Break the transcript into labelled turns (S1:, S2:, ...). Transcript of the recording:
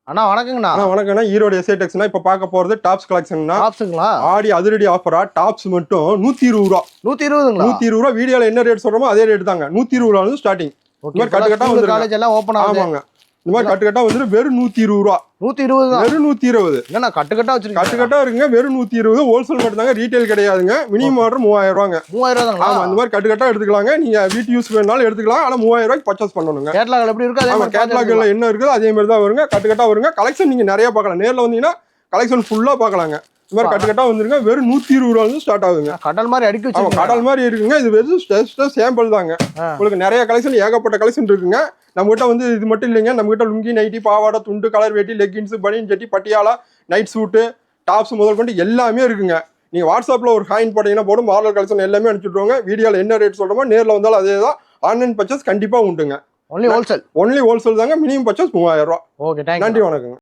S1: அண்ணா வணக்கங்கண்ணா.
S2: வணக்கம்ண்ணா. ஈரோடு எஸ்ஐ டெக்ஸ்னா இப்போ பார்க்க போறது டாப்ஸ் கலெக்ஷன்னா.
S1: டாப்ஸுங்களா?
S2: ஆடி அதிரடி ஆஃபரா டாப்ஸ் மட்டும் 120 ரூபா.
S1: 120ங்களா?
S2: 120 ரூபா. வீடியோல என்ன ரேட் சொல்றோமோ அதே ரேட் தாங்க. 120 ரூபால ஸ்டார்டிங். இந்த மாதிரி கட்டு கட்டா வந்து
S1: காலேஜ் எல்லாம் ஓபன் ஆகுது.
S2: ஆமாங்க. இந்த மாதிரி கட்டு கட்டா வந்து வெறும் 120 ரூபா.
S1: 120 தான்.
S2: வெறும் 120.
S1: என்னண்ணா கட்டு கட்டா வச்சிருக்கீங்க?
S2: கட்டு கட்டா இருக்குங்க. வெறும் 120. ஹோல்சேல் மட்டும் தாங்க, ரீட்டைல் கிடையாதுங்க. மினிமம் ஆர்டர் 3000 ரூபாங்க.
S1: 3000 தாங்களா?
S2: ஆமா, இந்த மாதிரி கட்டு கட்டா எடுத்துக்கலாங்க. நீங்க வீட்டு யூஸ் வேணாலும் எடுத்துக்கலாம். ஆனா 3000 ரூபாய்க்கு பர்ச்சேஸ் பண்ணணுங்க.
S1: கேட்டலாக் எப்படி இருக்கு அதே மாதிரி
S2: கேட்டலாக்ல என்ன இருக்குது அதே மாதிரி தான் வருங்க. கட்டு கட்டா வருங்க. கலெக்ஷன் நீங்க நிறைய பார்க்கலாம். நேர்ல வந்தீங்கன்னா கலெக்ஷன் ஃபுல்லா பார்க்கலாங்க. இந்த மாதிரி கட்டு கட்டா வந்துருங்க. வெறும் 120 ரூபாயிலிருந்து ஸ்டார்ட் ஆகுதுங்க.
S1: கடல் மாதிரி அடிக்க வச்சிருக்கீங்க.
S2: கடல் மாதிரி இருக்குங்க. இது வெறும் சாம்பிள் தாங்க. உங்களுக்கு நிறைய கலெக்ஷன், ஏகப்பட்ட கலெக்ஷன் இருக்குங்க. நம்ம கிட்ட வந்து இது மட்டும் இல்லைங்க. நம்ம கிட்ட லுங்கி, நைட்டி, பாவாடை, துண்டு, கலர் வேட்டி, லெகின்ஸ், பனியன் ஜட்டி, பட்டியாலா, நைட் சூட்டு, டாப்ஸ் முதல் கொண்டு எல்லாமே இருக்குங்க. நீங்க வாட்ஸ்அப்ல ஒரு ஹாயின் போட்டீங்கன்னா போடும், மாடல் கலெக்ஷன் எல்லாமே அனுப்பிச்சுடுவாங்க. வீடியோல என்ன ரேட் சொல்றோமோ நேர்ல வந்தாலும் அதே தான். ஆன்லைன் பர்ச்சேஸ் கண்டிப்பா உண்டுங்க.
S1: ஒன்லி ஹோல்சேல்
S2: தாங்க. மினிமம் பர்ச்சேஸ் 3000 ரூபா.
S1: Okay, thank you.
S2: நன்றி, வணக்கங்க.